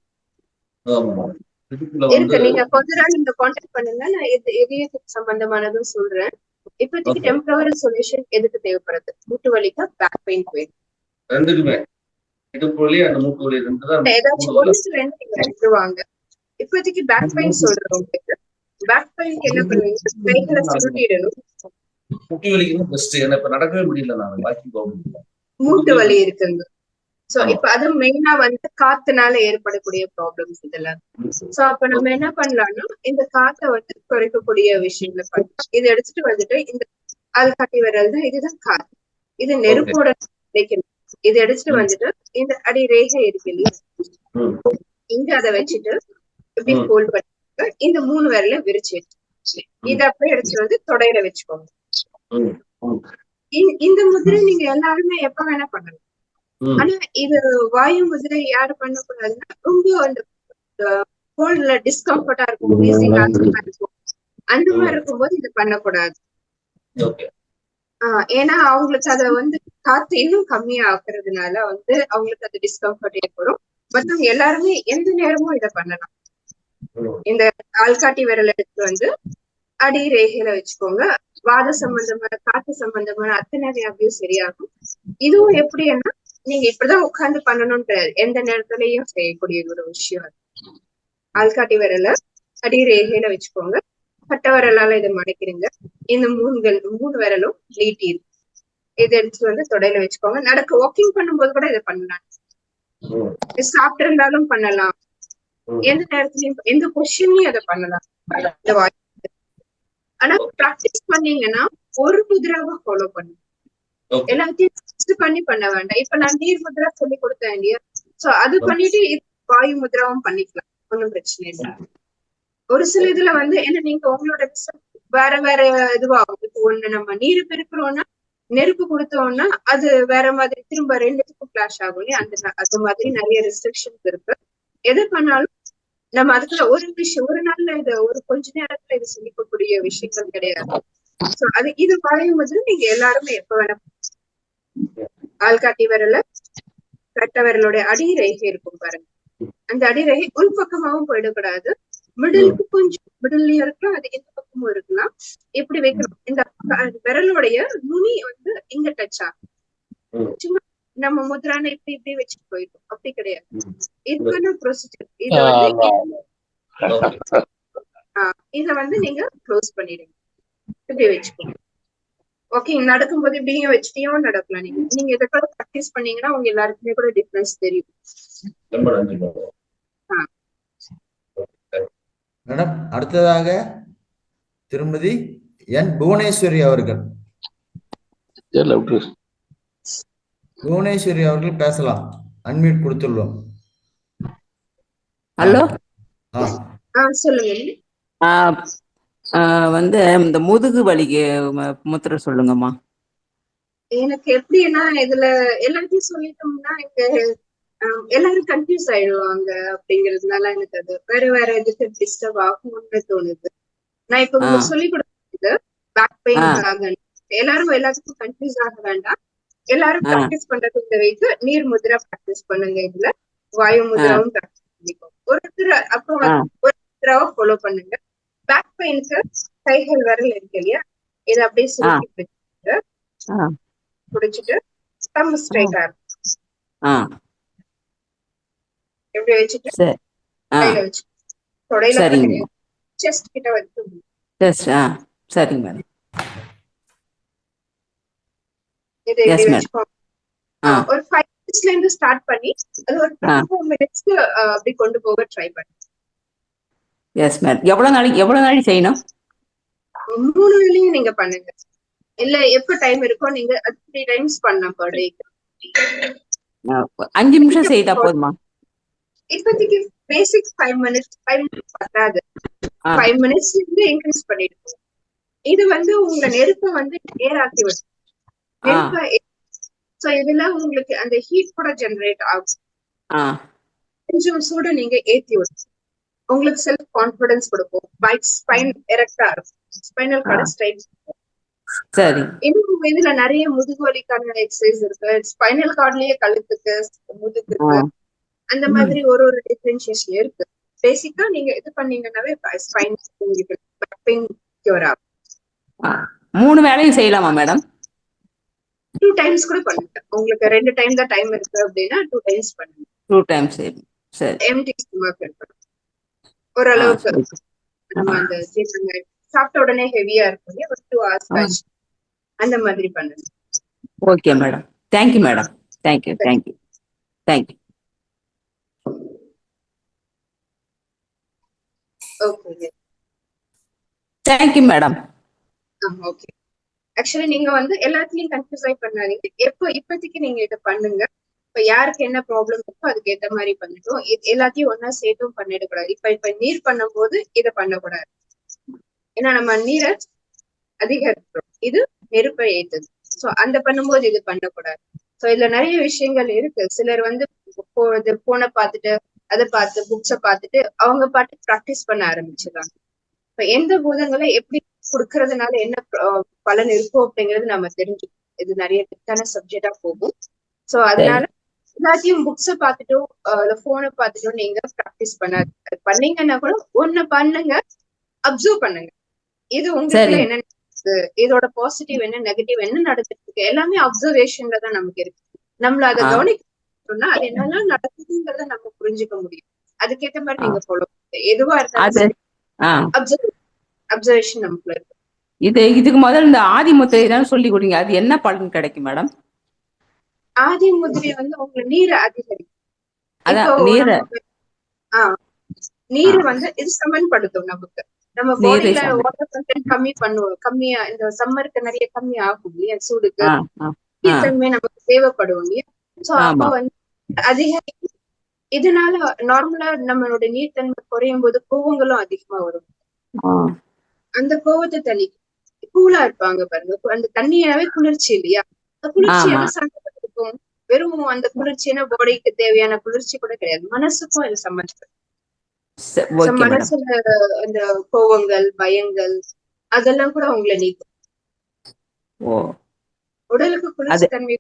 இருக்கு? நீங்க கொஞ்ச நாள் இந்த கான்டாக்ட் பண்ணுங்க, நான் எதுக்கு சம்பந்தமானதும் சொல்றேன். இப்போதைக்கு டெம்பரவரி சொல்யூஷன் எதுக்கு தேவைப்படுது? முட்டு வலிக்கா பேக் பெயின் போயிடும்? ரெண்டுக்குமே, இடுப்பு வலி அந்த மூட்டு வலி ரெண்டு தான். ஏதாச்சும் ஒன்று ரெண்டு நீங்க எடுத்துருவாங்க. இப்போதைக்கு பேக் பெயின் சொல்றவங்களுக்கு பேக் பெயினுக்கு என்ன பண்ணுவீங்க? கைகளை சுருட்டிடணும். முட்டி வலிக்கு பெஸ்ட். ஏன்னா இப்ப நடக்கவே முடியல, நான் வாக்கிங் போக முடியல, மூட்டு வலி இருக்குங்க. சோ இப்ப அது மெயினா வந்து காத்துனால ஏற்படக்கூடிய ப்ராப்ளம்ஸ் இதெல்லாம். சோ அப்ப நம்ம என்ன பண்ணலாம்னா, இந்த காத்தை வந்து குறைக்கக்கூடிய விஷயங்களை பண்ணலாம். இதை எடுத்துட்டு வந்துட்டு இந்த ஆள்காட்டி விரல் தான், இதுதான் காத்து. இது நெருப்போட கிடைக்கணும். இதை எடுத்துட்டு வந்துட்டு இந்த அடி ரேகை இருக்கு இல்லையா, இங்க அதை வச்சுட்டு இப்படி ஃபோல்ட் பண்ணிட்டு இந்த 3 விரல விரிச்சு வச்சு இதை அப்படியே எடுத்துட்டு வந்து தொடையில வச்சுக்கோங்க. இந்த முதிரை நீங்க எல்லாருமே எப்ப வேணா பண்ணலாம். ஆனா இது வாயு முதிரை யாரு பண்ணக்கூடாதுன்னா, ரொம்ப அந்த கோல்ட்ல டிஸ்கம்ஃபர்டா இருக்கும், இருக்கும், அந்த மாதிரி இருக்கும்போது இது பண்ணக்கூடாது. ஏன்னா அவங்களுக்கு அத வந்து காத்து இன்னும் கம்மியா ஆக்குறதுனால வந்து அவங்களுக்கு அது டிஸ்கம்ஃபர்ட் ஏற்படும். மத்தவங்க எல்லாருமே எந்த நேரமும் இதை பண்ணலாம். இந்த ஆள்காட்டி விரல் எடுத்து வந்து அடி ரேகையில வச்சுக்கோங்க. வாத சம்பந்தமான காத்து சம்பந்தமான அத்தனை வியாதியும் சரியாகும். இதுவும் எப்படின்னா, நீங்க இப்படிதான் உட்கார்ந்து பண்ணணும்ன்ற எந்த நேரத்திலயும் செய்யக்கூடிய ஒரு விஷயம். ஆள்காட்டி விரல அடி ரேகையில வச்சுக்கோங்க. கட்ட விரலால இதை மடக்கிறீங்க. இந்த 3 விரலும் நீட்டி இருக்கு. இதை எடுத்து வந்து தொடையில வச்சுக்கோங்க. வாக்கிங் பண்ணும்போது கூட இதை பண்ணலாம். சாப்பிட்டு இருந்தாலும் பண்ணலாம். எந்த நேரத்திலயும் எந்த பொசிஷன்லயும் அதை பண்ணலாம். ஆனா பிராக்டிஸ் பண்ணீங்கன்னா ஒரு முதிராவை ஃபாலோ பண்ணுங்க. எல்லாத்தையும் பண்ண வேண்டாம். இப்ப நான் நீர் முத்ரா சொல்லி கொடுத்தேன் இல்லையா, சோ அது பண்ணிட்டு வாயு முத்ராவும் பண்ணிக்கலாம், ஒன்னும் பிரச்சனை இல்லை. ஒரு சில இதுல வந்து என்ன, நீங்க உங்களோட வேற வேற இதுவாகும். இப்போ ஒண்ணு நம்ம நீர் பெருக்கிறோம்னா, நெருப்பு கொடுத்தோம்னா அது வேற மாதிரி திரும்ப 2த்துக்கும் கிளாஷ் ஆகும் இல்லையா. அது மாதிரி நிறைய ரெஸ்ட்ரிக்ஷன்ஸ் இருக்கு. எது பண்ணாலும் நம்ம அதுக்குள்ள ஒரு நாள்ல இது கொஞ்ச நேரத்துல இது சொல்லிக்கக்கூடிய விஷயங்கள் கிடையாது. இது வாயு முதிரை நீங்க எல்லாருமே எப்ப வேணா. ஆள்காட்டி விரல கட்ட விரலோட அடி ரேகை இருக்கும் பாருங்க, அந்த அடி ரேகை உள்பக்கமாவும் போயிடக்கூடாது, மிடிலுக்கு கொஞ்சம் மிடில்லயும் இருக்கலாம், அது எந்த பக்கமும் இருக்கலாம். இப்படி வைக்கணும். இந்த விரலோடைய நுனி வந்து இங்க டச் ஆகும். சும்மா நம்ம முத்ரான இப்படி வச்சுட்டு போயிடும், அப்படி கிடையாது. இதுக்கான ப்ரொசீஜர். இத வந்து நீங்க க்ளோஸ் பண்ணிடுங்க, இப்படி வச்சுக்கோங்க. ஓகே, நடக்கும்போது இப்படியும் வச்சுட்டியும் நடக்கலாம். நீங்க இதை கூட ப்ராக்டிஸ் பண்ணீங்கன்னா உங்க எல்லாருக்குமே கூட டிஃபரன்ஸ் தெரியும். மேடம், அடுத்ததாக திருமதி என் புவனேஸ்வரி அவர்கள். புவனேஸ்வரி அவர்கள் பேசலாம், அன்மியூட் கொடுத்துள்ளோம். ஹலோ, சொல்லுங்க. வந்து இந்த முதுகு வலிக்கு முத்திரை சொல்லுங்கம்மா. எனக்கு எப்படின்னா, இதுல எல்லாத்தையும் சொல்லிட்டோம்னா இங்க எல்லாரும் கன்ஃபியூஸ் ஆயிடுவாங்க. அப்படிங்கிறதுனால எனக்கு அது வேற வேற இதுக்கு டிஸ்டர்ப் ஆகும்னு தோணுது. நான் இப்ப உங்களுக்கு சொல்லி கொடுத்தது பேக் பெயினுக்காக எல்லாரும் எல்லாத்துக்கும் கன்ஃபியூஸ் ஆக வேண்டாம். எல்லாரும் ஆ பிராக்டிஸ் பண்றது இந்த வைத்து நீர் முத்ரா பிராக்டிஸ் பண்ணுங்க. இதுல வாயு ஆ முத்ராவும் பிராக்டிஸ் பண்ணிக்கோங்க. ஒருத்தர் அப்புறம் ஆ ஒரு முத்ராவை ஃபாலோ பண்ணுங்க. பேக் பெயினுக்கு கைகள் விரல் இருக்கு இல்லையா, இதை அப்படியே ஆ சுருக்கி பிடிச்சிட்டு ஆ பிடிச்சிட்டு தம் ஸ்ட்ரைட்டா இருக்கும் ஆ எப்படி வச்சுட்டு சரி ஆ கையில வச்சு தொடையில கூட சரிங்க கிடையாது, செஸ்ட் கிட்ட வச்சு எஸ் ஆ சரிங்க மேடம் இதை இப்படி எஸ் மேடம் வச்சுக்கோங்க. ஆ ஒரு 5 minutesல இருந்து ஸ்டார்ட் பண்ணி அது ஒரு ஆ 24 minutesக்கு அப்படி கொண்டு போக ட்ரை பண்ணுங்க. எஸ் மேடம் எவ்வளவு நாளைக்கு செய்யணும்? 3 வேளையும் நீங்க பண்ணுங்க. இல்ல எப்ப டைம் இருக்கோ நீங்க 3 times பண்ணலாம் per day. 5 நிமிஷம் செய்தா போதுமா? இப்போதைக்கு பேசிக் 5 minutes பத்தாது. ஆ 5 minutesல இருந்து இன்க்ரீஸ் பண்ணிட்டு இது வந்து உங்க நெருப்பை வந்து நேராக்கி விடும். ஆ நெருப்பை சோ இதுல உங்களுக்கு அந்த ஹீட் கூட ஜெனரேட் ஆகும். ஆ கொஞ்சம் சூடு நீங்க ஏத்தி விடும். உங்களுக்கு செல்ஃப் கான்பிடன்ஸ் கொடுக்கும். ஸ்பைன் எரெக்டா இருக்கும். ஸ்பைனல் ஆ கார்டு ஸ்ட்ரைட். சரி இன்னும் இதுல நிறைய முதுகு வலிக்கான எக்ஸசைஸ் இருக்கு. ஸ்பைனல் கார்ட்லயே கழுத்துக்கு ஆ முதுகுக்கு அந்த மாதிரி ஒரு டிஃபரன்சியேஷன் இருக்கு. பேசிக்கா நீங்க இது பண்ணீங்கன்னாவே ஸ்பைன் உங்களுக்கு பெயின் கியூர் ஆகும். 3 வேளையும் செய்யலாமா மேடம்? 2 times கூட பண்ணுங்க. உங்களுக்கு 2 டைம் தான் டைம் இருக்கு அப்படின்னா 2 times பண்ணுங்க. 2 டைம்ஸ் செய்யணும். சரி எம்டி ஸ்டொமக் இருக்கணும். ஓரளவுக்கு சரி நம்ம அந்த சாப்பிட்ட உடனே ஹெவியா இருக்கும் இல்லையா, ஒரு 2 hours கழிச்சு அந்த மாதிரி பண்ணுங்க. Okay madam. Thank you madam. Thank you thank you thank you. Okay thank you madam. Okay. Actually நீங்க வந்து எல்லாத்துலயும் கன்ஃபியூஸ் ஆகி பண்ணாதீங்க. இப்போதைக்கு நீங்க இதை பண்ணுங்க. இப்ப யாருக்கு என்ன ப்ராப்ளம் இருக்கோ அதுக்கு ஏத்த மாதிரி பண்ணிட்டோம். எல்லாத்தையும் ஒன்னா சேர்த்தும் பண்ணிடக்கூடாது. இப்ப நீர் பண்ணும் போது இதை பண்ணக்கூடாது. ஏன்னா நம்ம நீரை அதிகரிக்கிறோம், இது நெருப்பை ஏத்துது. சோ அந்த பண்ணும்போது இது பண்ணக்கூடாது. சோ இதுல நிறைய விஷயங்கள் இருக்கு. சிலர் வந்து போனை பார்த்துட்டு அதை பார்த்து புக்ஸை பார்த்துட்டு அவங்க பாட்டு ப்ராக்டிஸ் பண்ண ஆரம்பிச்சிடறாங்க. இப்ப எந்த பூதங்களை எப்படி கொடுக்கறதுனால என்ன பலன் இருக்கும் அப்படிங்கிறது நம்ம தெரிஞ்சுக்கணும். இது நிறைய டெப்தான சப்ஜெக்டா போகும். சோ அதனால எல்லாத்தையும் புக்ஸை பார்த்துட்டோ போனை பார்த்துட்டோ நீங்க ப்ராக்டிஸ் பண்ணீங்கன்னா கூட ஒண்ணு பண்ணுங்க, அப்சர்வ் பண்ணுங்க. இது உங்களுக்குள்ள என்ன நடக்குது, இதோட பாசிட்டிவ் என்ன நெகட்டிவ் என்ன நடந்துட்டு இருக்கு, எல்லாமே அப்சர்வேஷன்ல தான் நமக்கு இருக்கு. நம்மள அதை கவனிக்கணும்னா அது என்னெல்லாம் நடக்குதுங்கிறத நம்ம புரிஞ்சுக்க முடியும். அதுக்கேற்ற மாதிரி நீங்க ஃபாலோ எதுவா இருந்தாலும் அப்சர்வேஷன் நமக்குள்ள இருக்கு. இதுக்கு முதல்ல இந்த ஆதி முத்திரை தான் சொல்லி கொடுங்க. அது என்ன பலன் கிடைக்கும் மேடம்? ஆதி முத்திரை வந்து உங்க நீரை அதிகரிக்கும். நீர் வந்து இது சமன்படுத்தும். நமக்கு நம்ம பாடியில வாட்டர் கண்டென்ட் கம்மியா இந்த சம்மருக்கு நிறைய கம்மி ஆகும் இல்லையா, சூடுக்கு தன்மை நமக்கு தேவைப்படும் இல்லையா. சோ அப்ப வந்து அதிகரிக்கும். இதனால நார்மலா நம்மளோட நீர்த்தன்மை குறையும் போது கோவங்களும் அதிகமா வரும். அந்த கோவத்தை தண்ணி கூலா இருப்பாங்க பாருங்க, அந்த தண்ணியாவே குளிர்ச்சி இல்லையா, குளிர்ச்சி என்ன சம்பந்தப்பட்டிருக்கும்? வெறும் அந்த குளிர்ச்சியான பாடிக்கு தேவையான குளிர்ச்சி கூட கிடையாது, மனசுக்கும் இது சம்பந்தப்படும். மனசுல அந்த கோவங்கள் பயங்கள் அதெல்லாம் கூட உங்களை நீக்கும். உடலுக்கு குளிர்ச்சி தன்மை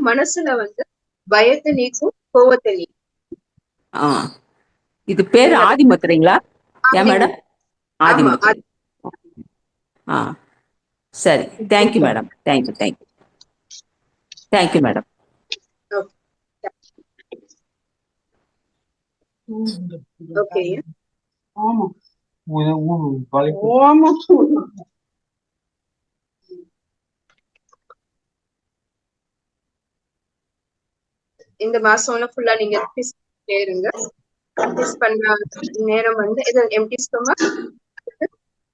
மனசுல வந்து பயத்தை நீக்கும், கோவத்தை நீக்கும். இது பேரு ஆதி முத்திரைங்களா மேடம்? ஆதி முத்திரை. சரி, thank you madam. Thank you thank you thank you madam. Okay. இந்த மாசம்ல ஃபுல்லா நீங்க இருங்க. பண்ண நேரம் வந்து இது எம்டி ஸ்டொமக்,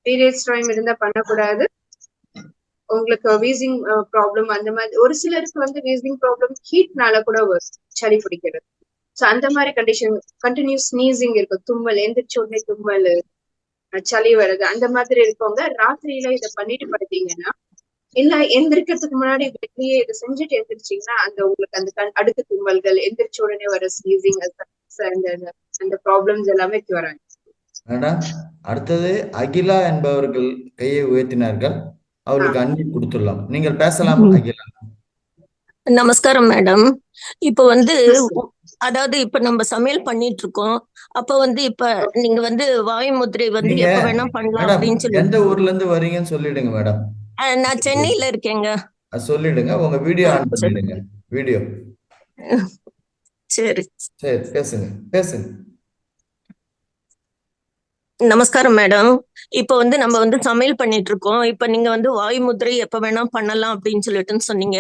பீரியட்ஸ் டைம் இருந்தா பண்ணக்கூடாது. உங்களுக்கு வீசிங் ப்ராப்ளம் அந்த மாதிரி ஒரு சிலருக்கு வந்து வீசிங் ப்ராப்ளம் ஹீட்னால கூட வரும், சளி பிடிக்கிறது. சோ அந்த மாதிரி கண்டிஷன் கண்டினியூஸ் ஸ்னீசிங் இருக்கும், தும்மல், எந்திரிச்ச உடனே தும்மல், சளி வருது, அந்த மாதிரி இருக்கவங்க ராத்திரியில இதை பண்ணிட்டு படுத்தீங்கன்னா இல்ல எந்திரிக்கிறதுக்கு முன்னாடி வெளியே இதை செஞ்சுட்டு எந்திரிச்சிங்கன்னா அந்த உங்களுக்கு அந்த அடுக்கு தும்மல்கள், எந்திரிச்ச உடனே வர ஸ்னீசிங், அந்த ப்ராப்ளம்ஸ் எல்லாமே கியூர் ஆகும். மேடம், அடுத்தது அகிலா என்பவர்கள் கையை உயர்த்தினார்கள். அவளுக்கு அன்மியூட் கொடுத்துடலாம். நீங்கள் பேசலாம் அகிலா. நமஸ்காரம் மேடம். இப்ப அதாவது இப்ப நம்ம சமையல் பண்ணிட்டு இருக்கோம். அப்ப இப்ப நீங்க வாயு முத்திரை நீங்க எப்ப வேணா பண்ணலாம் மேடம் அப்படின்னு சொல்லி. எந்த ஊர்ல இருந்து வரீங்கன்னு சொல்லிடுங்க மேடம். நான் சென்னையில இருக்கேங்க. சொல்லிடுங்க. உங்க வீடியோ ஆன் பண்ணிடுங்க. வீடியோ சரி சரி, பேசுங்க பேசுங்க. நமஸ்காரம் மேடம். இப்ப நம்ம சமையல் பண்ணிட்டு இருக்கோம். இப்ப நீங்க வாயு முத்திரை எப்ப வேணா பண்ணலாம் அப்படின்னு சொல்லிட்டுன்னு சொன்னீங்க.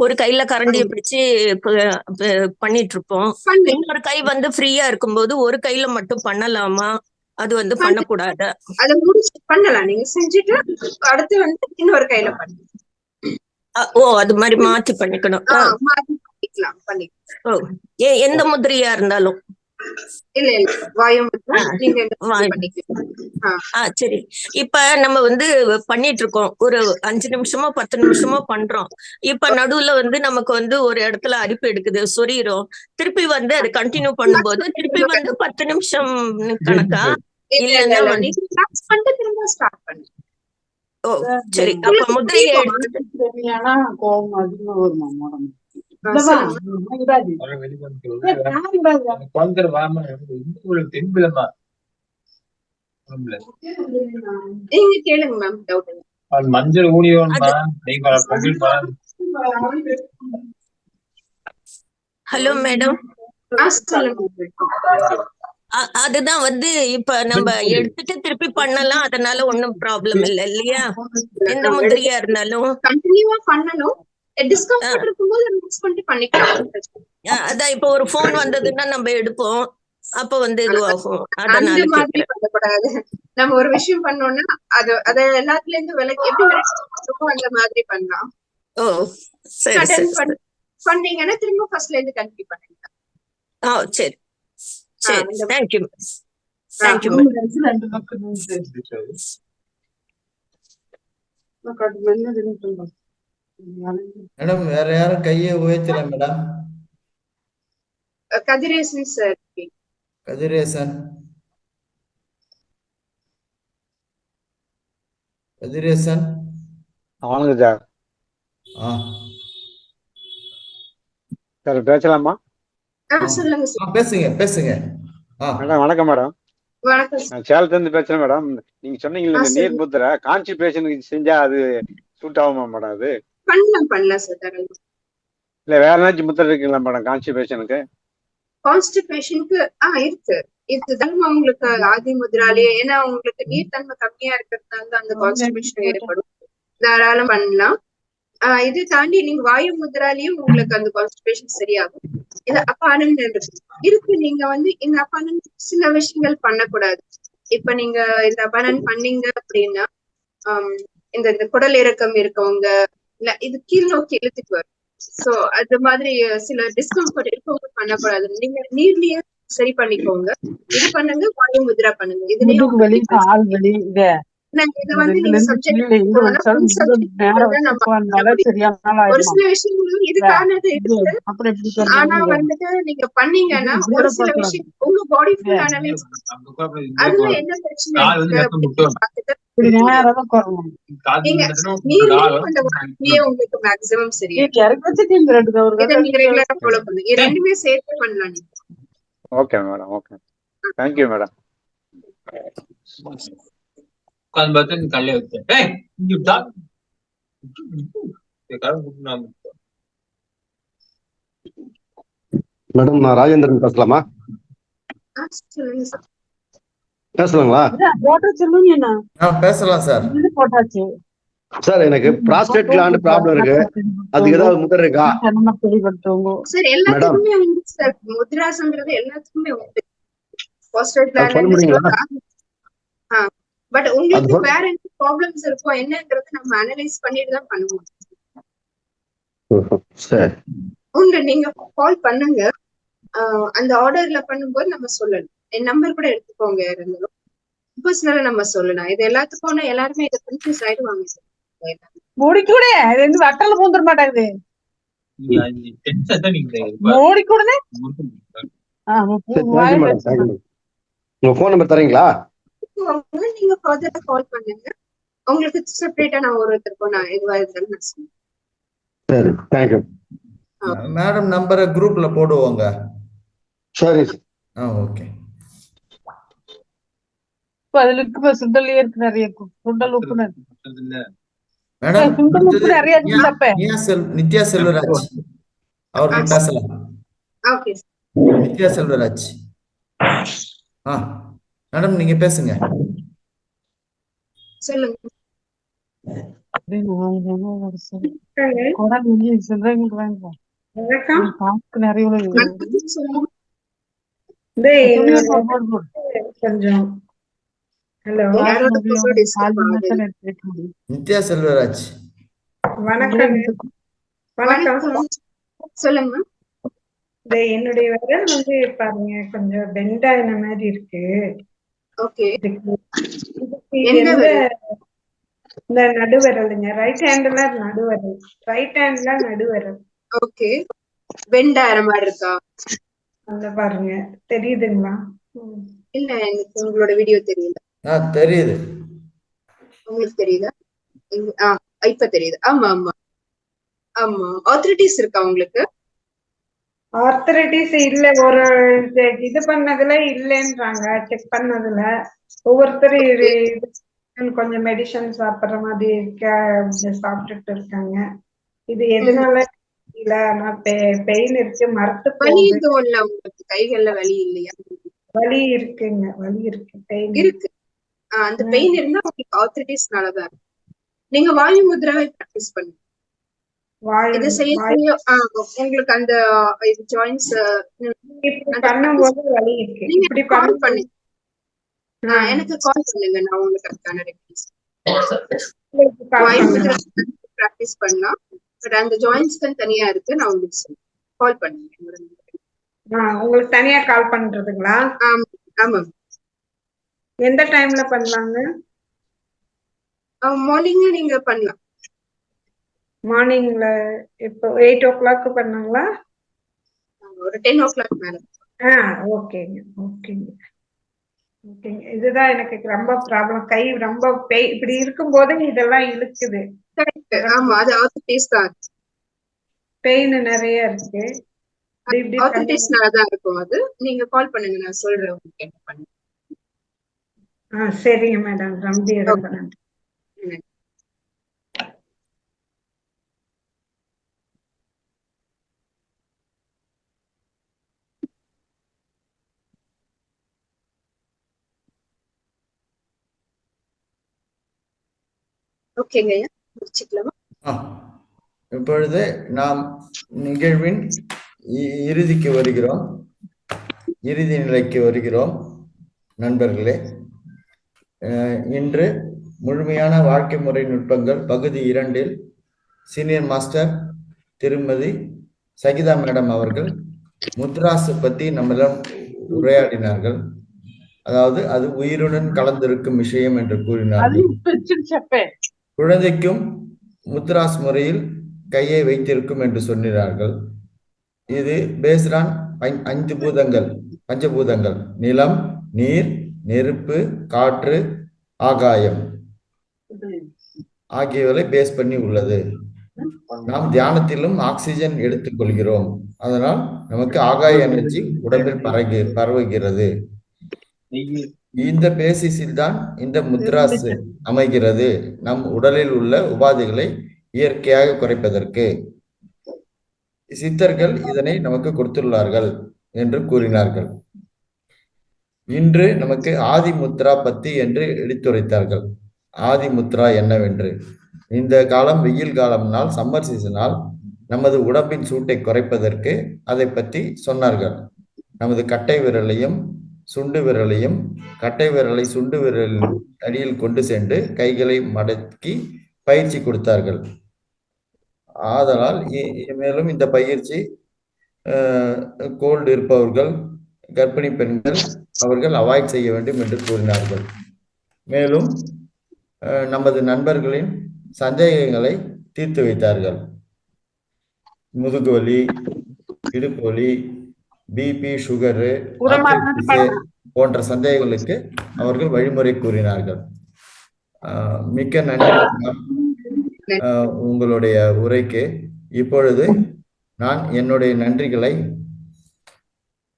ஒரு கையில கரண்டிய பிடிச்சு பண்ணிட்டு இருப்போம். இன்னொரு கை ஃப்ரீயா இருக்கும்போது ஒரு கையில மட்டும் பண்ணலாமா? அது பண்ணக்கூடாது. அதை முடிச்சு பண்ணலாம். நீங்க செஞ்சுட்டு அடுத்து இன்னொரு கையில பண்ணுங்க. ஓ, அது மாதிரி மாத்தி பண்ணிக்கணும். மாத்தி பண்ணிக்கலாம் பண்ணிக்கலாம். ஓ, எந்த முதிரையா இருந்தாலும் இல்ல இல்ல வாயு முத்திரை நீங்க பண்ணிக்கலாம். சரி. இப்ப நம்ம பண்ணிட்டு இருக்கோம். ஒரு 5 நிமிஷமோ 10 நிமிஷமோ பண்றோம். இப்ப நடுவுல நமக்கு ஒரு இடத்துல அரிப்பு எடுக்குது, சொரியிறோம். திருப்பி அது கண்டினியூ பண்ணும்போது திருப்பி 10 நிமிஷம் கணக்கா? இல்லன்னா திரும்ப ஸ்டார்ட் பண்ணு. ஓ சரி. அப்ப முதிரையை எடுத்துட்டு கோபம் அதிகமா வருமா? நீங்க கேளுங்க மேம். டவுட் மஞ்சள் ஹலோ மேடம். அதுதான் இப்ப நம்ம எடுத்துட்டு திருப்பி பண்ணலாம். அதனால ஒண்ணும் ப்ராப்ளம் இல்ல இல்லையா? எந்த முதிரையா இருந்தாலும் கண்டினியூவா பண்ணணும். டிஸ்கம்ஃபர்ட் இருக்கும்போது மிக்ஸ் பண்ணி பண்ணிக்கலாம். அதான் இப்ப ஒரு போன் வந்ததுன்னா நம்ம எடுப்போம். அப்ப இதுவாகும். அந்த மாதிரி பண்ணக்கூடாது. நம்ம ஒரு விஷயம் பண்ணோம்னா அத எல்லாத்துல இருந்து விலக்கி எப்படி விலக்கி அந்த மாதிரி பண்ணலாம். ஓ சரி. பண்ணீங்கன்னா திரும்ப ஃபர்ஸ்ட்ல இருந்து கண்டினியூ பண்ணுங்க. சரி சரி. Thank you thank you madam. வேற யாரும் கையை உயர்த்தல மேடம். கதிரேசன் சார். கதிரேசன் ஆமாங்க சார். சார் பேசலாமா? சொல்லுங்க சார். பேசுங்க. மேடம் வணக்கம் மேடம். வணக்கம். நான் சேலத்துல இருந்து பேசுறேன் மேடம். நீங்க சொன்னீங்கல்ல இந்த நீர் முத்திரை கான்ஸ்டிபேஷனுக்கு செஞ்சா அது சூட் ஆகுமா மேடம்? அது பண்ணலாம் சார். இல்ல வேற ஏதாச்சும் முத்திரை இருக்குங்களா மேடம் கான்ஸ்டிபேஷனுக்கு? கான்ஸ்டிபேஷனுக்கு இருக்கு. இதுதான் உங்களுக்கு ஆதி முதிராலேயே. ஏன்னா உங்களுக்கு நீர்த்தன்மை கம்மியா இருக்கிறதுனால அந்த கான்ஸ்டிபேஷன் ஏற்படும். தாராளம் பண்ணலாம். இது தாண்டி நீங்க வாயு முதிராலையும் உங்களுக்கு அந்த கான்ஸ்டிபேஷன் சரியாகும். இது அபானன் இருக்கு. நீங்க இந்த அபானன் சில விஷயங்கள் பண்ணக்கூடாது. இப்ப நீங்க இந்த அபானன் பண்ணீங்க அப்படின்னா இந்த குடல் இறக்கம் இருக்கவங்க இல்ல இது கீழ் நோக்கி இழுத்துக்கு வரும். சோ அது மாதிரி சில டிஸ்கம்ஃபர்ட் இருக்கவங்க பண்ணக்கூடாது. நீங்க நீர்லயே சரி பண்ணிக்கோங்க. இது பண்ணுங்க. வாயு முதிரா பண்ணுங்க. இதுலயும் நீங்க சப்ஜெக்ட் ஒரு சில விஷயங்களும் இதுக்கானது இருக்கு. ஆனா நீங்க பண்ணீங்கன்னா ஒரு சில விஷயம் உங்க பாடி ஃபுல் அனலைஸ் அதுல என்ன பிரச்சனை உங்களுக்கு மேக்ஸிமம் சரியா நீங்க ரெகுலரா ஃபாலோ பண்ணுங்க. இது ரெண்டுமே சேர்த்து பண்ணலாம். Okay madam. Okay thank you madam. Madam நான் ராஜேந்திரன் பேசலாமா? பேசலாங்களா? பேசலாம் சார். சார் எனக்கு ப்ராஸ்டேட் கிளாண்ட் ப்ராப்ளம் இருக்கு. அதுக்கு ஏதாவது முதிரை இருக்கா? சார் எல்லாத்துக்குமே உண்டு சார். முதிராசங்கிறது எல்லாத்துக்குமே உண்டு. ப்ராஸ்டேட் கிளாண்ட் பட் உங்களுக்கு வேற என்ன ப்ராப்ளம்ஸ் இருக்கோ என்னங்கிறது நம்ம அனலைஸ் பண்ணிட்டு தான் பண்ணுவோம். உண்டு. நீங்க கால் பண்ணுங்க. அந்த ஆர்டர்ல பண்ணும்போது நம்ம சொல்லணும். என் நம்பர் கூட எடுத்துக்கோங்க. இருந்தாலும் பர்சனலா நம்ம சொல்லலாம். இது எல்லாத்துக்கும் எல்லாருமே இதை கன்ஃபியூஸ் ஆயிடுவாங்க சார். மூடிக்கூட இது வட்டல பூந்துட மாட்டாங்குது. மூடிக்கூட உங்க போன் நம்பர் தரீங்களா? நீங்க ஃபர்தரா கால் பண்ணுங்க. உங்களுக்கு செப்பரேட்டா நான் ஒருத்தருக்கும் நான் எதுவா இருந்தாலும் நான் சொல்றேன். சரி, தேங்க்யூ. மேடம் நம்பரை குரூப்ல போடுவோங்க. சரி. ஓகே. அதுல இருக்கு சுண்டல்லே இருக்கு நிறைய சுண்டல் உப்பு மேடம் சுண்டல் உப்பு நிறைய இருக்கு. நித்யா செல்வராஜ் அவர்கள் பேசலாம். ஓகே நித்யா செல்வராஜ். மேடம் நீங்க பேசுங்க. சொல்லுங்க. கொஞ்சம் ஹலோ, நித்யா செல்வராஜ் வணக்கம். வணக்கம் சொல்லுங்க. என்னுடைய விரல் வந்து பாருங்க கொஞ்சம் பெண்ட் ஆன மாதிரி இருக்கு. ஓகே. இந்த நடுவிரலுங்க, ரைட் ஹேண்ட்ல நடுவிரல், ரைட் ஹேண்ட்ல நடுவிரல். ஓகே. பெண்ட் ஆற மாதிரி இருக்கா? அந்த பாருங்க, தெரியுதுங்களா? இல்ல, எனக்கு உங்களோட வீடியோ தெரியல. தெரியுது. உங்களுக்கு தெரியுதா? இப்ப தெரியுது. ஆமா ஆமா ஆமா. ஆர்த்ரைட்டிஸ் இருக்கா உங்களுக்கு? ஆர்த்ரைட்டிஸ் இல்ல, ஒரு இது பண்ணதுல இல்லைன்றாங்க, செக் பண்ணதுல. ஒவ்வொருத்தரும் கொஞ்சம் மெடிசன் சாப்பிடுற மாதிரி இருக்க சாப்பிட்டுட்டு இருக்காங்க. இது எதனால இல்ல, நான் பெயின் இருக்கு, மரத்து வலி இல்ல உங்களுக்கு? கைகள்ல வலி இல்லையா? வலி இருக்குங்க, வலி இருக்கு, பெயின் இருக்கு. அந்த பெயின் இருந்தா உங்களுக்கு ஆர்த்ரைட்டிஸ்னாலதான் இருக்கு. நீங்க வாயு முத்ராவை பிராக்டிஸ் பண்ணுங்க. இது செய்ய உங்களுக்கு அந்த ஜாயின்ஸ் பண்ணும்போது வலி இருக்கு. இப்படி கால் பண்ணுங்க, எனக்கு கால் பண்ணுங்க, நான் உங்களுக்கு அதுக்கான ரெக்வெஸ்ட். வாயு முத்ரா பிராக்டிஸ் பண்ணலாம், பட் அந்த ஜாயின்ஸ்க்கு தனியா இருக்கு. நான் உங்களுக்கு சொல்றேன், கால் பண்ணுங்க. உங்களுக்கு தனியா கால் பண்றதுங்களா? ஆமா. எந்த டைம்ல பண்ணலாங்க? மார்னிங்ல நீங்க பண்ணலாம். மார்னிங்ல இப்போ 8 o'clock பண்ணாங்களா? ஒரு 10 o'clock மேல. ஓகேங்க ஓகேங்க ஓகேங்க. இதுதான் எனக்கு ரொம்ப ப்ராப்ளம். கை ரொம்ப இப்படி இருக்கும்போது இதெல்லாம் இழுக்குது. ஆமா, அது ஆர்த்ரைட்டிஸ் தான். பெயின் நிறைய இருக்கு. ஆர்த்ரைட்டிஸ்னாலதான் இருக்கும். அது நீங்க கால் பண்ணுங்க, நான் சொல்றேன் உங்களுக்கு என்ன பண்ணுங்க. சரிங்க மேடம், ரொம்ப நன்றி. ஓகேங்க, முடிச்சுக்கலாமா? இப்பொழுது நாம் நிகழ்வின் இறுதிக்கு வருகிறோம், இறுதி நிலைக்கு வருகிறோம். நண்பர்களே, இன்று முழுமையான வாழ்க்கை முறை நுட்பங்கள் பகுதி 2 சீனியர் மாஸ்டர் திருமதி சகிதா மேடம் அவர்கள் முத்ராஸ் பத்தி நம்மிடம் உரையாடினார்கள். அதாவது அது உயிருடன் கலந்திருக்கும் விஷயம் என்று கூறினார்கள். குழந்தைக்கும் முத்ராஸ் முறையில் கையை வைத்திருக்கும் என்று சொன்னார்கள். இது பேஸ்டான் 5 பூதங்கள், பஞ்சபூதங்கள், நிலம், நீர், நெருப்பு, காற்று, ஆகாயம் ஆகியவரை பேஸ் பண்ணி உள்ளது. நாம் தியானத்திலும் ஆக்சிஜன் எடுத்துக்கொள்கிறோம், அதனால் நமக்கு ஆகாய எனர்ஜி உடம்பில் பரவுகிறது. இந்த பேசிஸில் தான் இந்த முத்ராஸ் அமைகிறது, நம் உடலில் உள்ள உபாதைகளை இயற்கையாக குறைப்பதற்கு. சித்தர்கள் இதனை நமக்கு கொடுத்துள்ளார்கள் என்று கூறினார்கள். இன்று நமக்கு ஆதி முத்ரா பத்தி என்று எடுத்துரைத்தார்கள். ஆதி முத்ரா என்னவென்று, இந்த காலம் வெயில் காலம்னால், சம்மர் சீசனால் நமது உடம்பின் சூட்டை குறைப்பதற்கு அதை பற்றி சொன்னார்கள். நமது கட்டை விரலையும் சுண்டு விரலையும், கட்டை விரலை சுண்டு விரல் அடியில் கொண்டு சென்று கைகளை மடக்கி பயிற்சி கொடுத்தார்கள். ஆதலால் மேலும் இந்த பயிற்சி கோல்டு இருப்பவர்கள், கர்ப்பிணி பெண்கள் அவர்கள் அவாய்ட் செய்ய வேண்டும் என்று கூறினார்கள். மேலும் நமது நண்பர்களின் சந்தேகங்களை தீர்த்து வைத்தார்கள். முதுகு வலி, இடுப்பு வலி, பிபி, சுகரு போன்ற சந்தேகங்களுக்கு அவர்கள் வழிமுறை கூறினார்கள். மிக்க நன்றி உங்களுடைய உரைக்கு. இப்பொழுது நான் என்னுடைய நன்றிகளை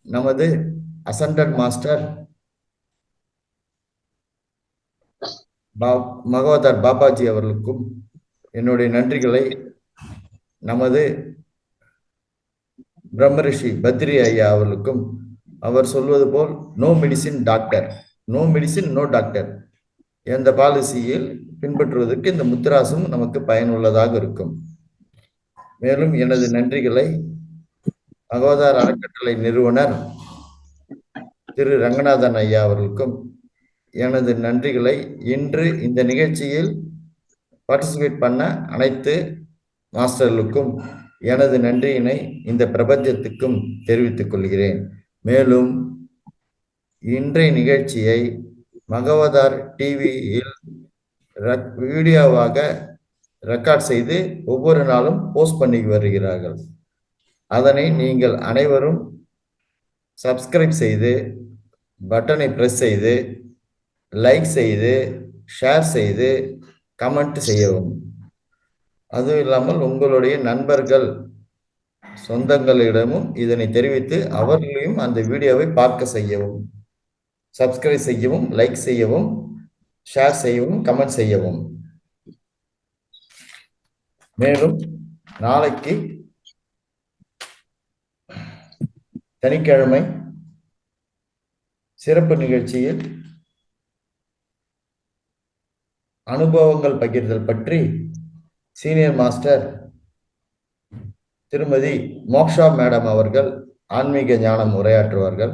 நமது அசண்டட் மாஸ்டர் மகோதர் பாபாஜி அவர்களுக்கும் என்னுடைய நன்றிகளை நமது பிரம்மரிஷி பத்ரி ஐயா அவர்களுக்கும், அவர் சொல்வது போல் no medicine doctor, no medicine no doctor என்ற பாலிசியில் பின்பற்றுவதற்கு இந்த முத்ராசும் நமக்கு பயனுள்ளதாக இருக்கும். மேலும் எனது நன்றிகளை மகோதர் அறக்கட்டளை நிறுவனர் திரு ரங்கநாதன் ஐயா அவர்களுக்கும் எனது நன்றிகளை இன்று இந்த நிகழ்ச்சியில் பார்ட்டிசிபேட் பண்ண அனைத்து மாஸ்டர்களுக்கும் எனது நன்றியினை இந்த பிரபஞ்சத்துக்கும் தெரிவித்துக் கொள்கிறேன். மேலும் இன்றைய நிகழ்ச்சியை மகவதார் டிவியில் வீடியோவாக ரெக்கார்ட் செய்து ஒவ்வொரு நாளும் போஸ்ட் பண்ணி வருகிறார்கள். அதனை நீங்கள் அனைவரும் சப்ஸ்கிரைப் செய்து பட்டனை பிரஸ் செய்து லைக் செய்து ஷேர் செய்து கமெண்ட் செய்யவும். அதுவும் இல்லாமல் உங்களுடைய நண்பர்கள் சொந்தங்களிடமும் இதனை தெரிவித்து அவர்களையும் அந்த வீடியோவை பார்க்க செய்யவும். சப்ஸ்கிரைப் செய்யவும், லைக் செய்யவும், ஷேர் செய்யவும், கமெண்ட் செய்யவும். மேலும் நாளைக்கு சனிக்கிழமை சிறப்பு நிகழ்ச்சியில் அனுபவங்கள் பகிர்தல் பற்றி சீனியர் மாஸ்டர் திருமதி மோக்ஷா மேடம் அவர்கள் ஆன்மீக ஞானம் உரையாற்றுவார்கள்.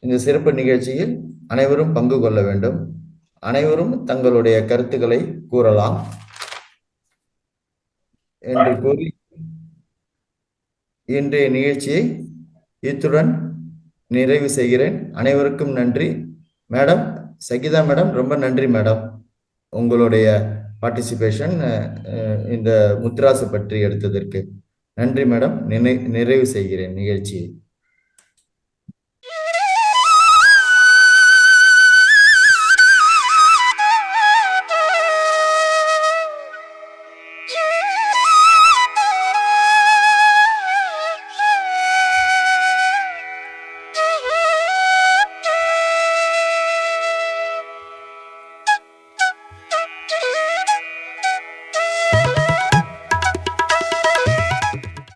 இந்த சிறப்பு நிகழ்ச்சியில் அனைவரும் பங்கு கொள்ள வேண்டும். அனைவரும் தங்களுடைய கருத்துக்களை கூறலாம் என்று கூறி இன்றைய நிகழ்ச்சியை இத்துடன் நிறைவு செய்கிறேன். அனைவருக்கும் நன்றி. மேடம் சகிதா மேடம், ரொம்ப நன்றி மேடம் உங்களுடைய பார்ட்டிசிபேஷன் இந்த முத்ராசு பற்றி எடுத்ததற்கு. நன்றி மேடம். நிறைவு செய்கிறேன் நிகழ்ச்சியை.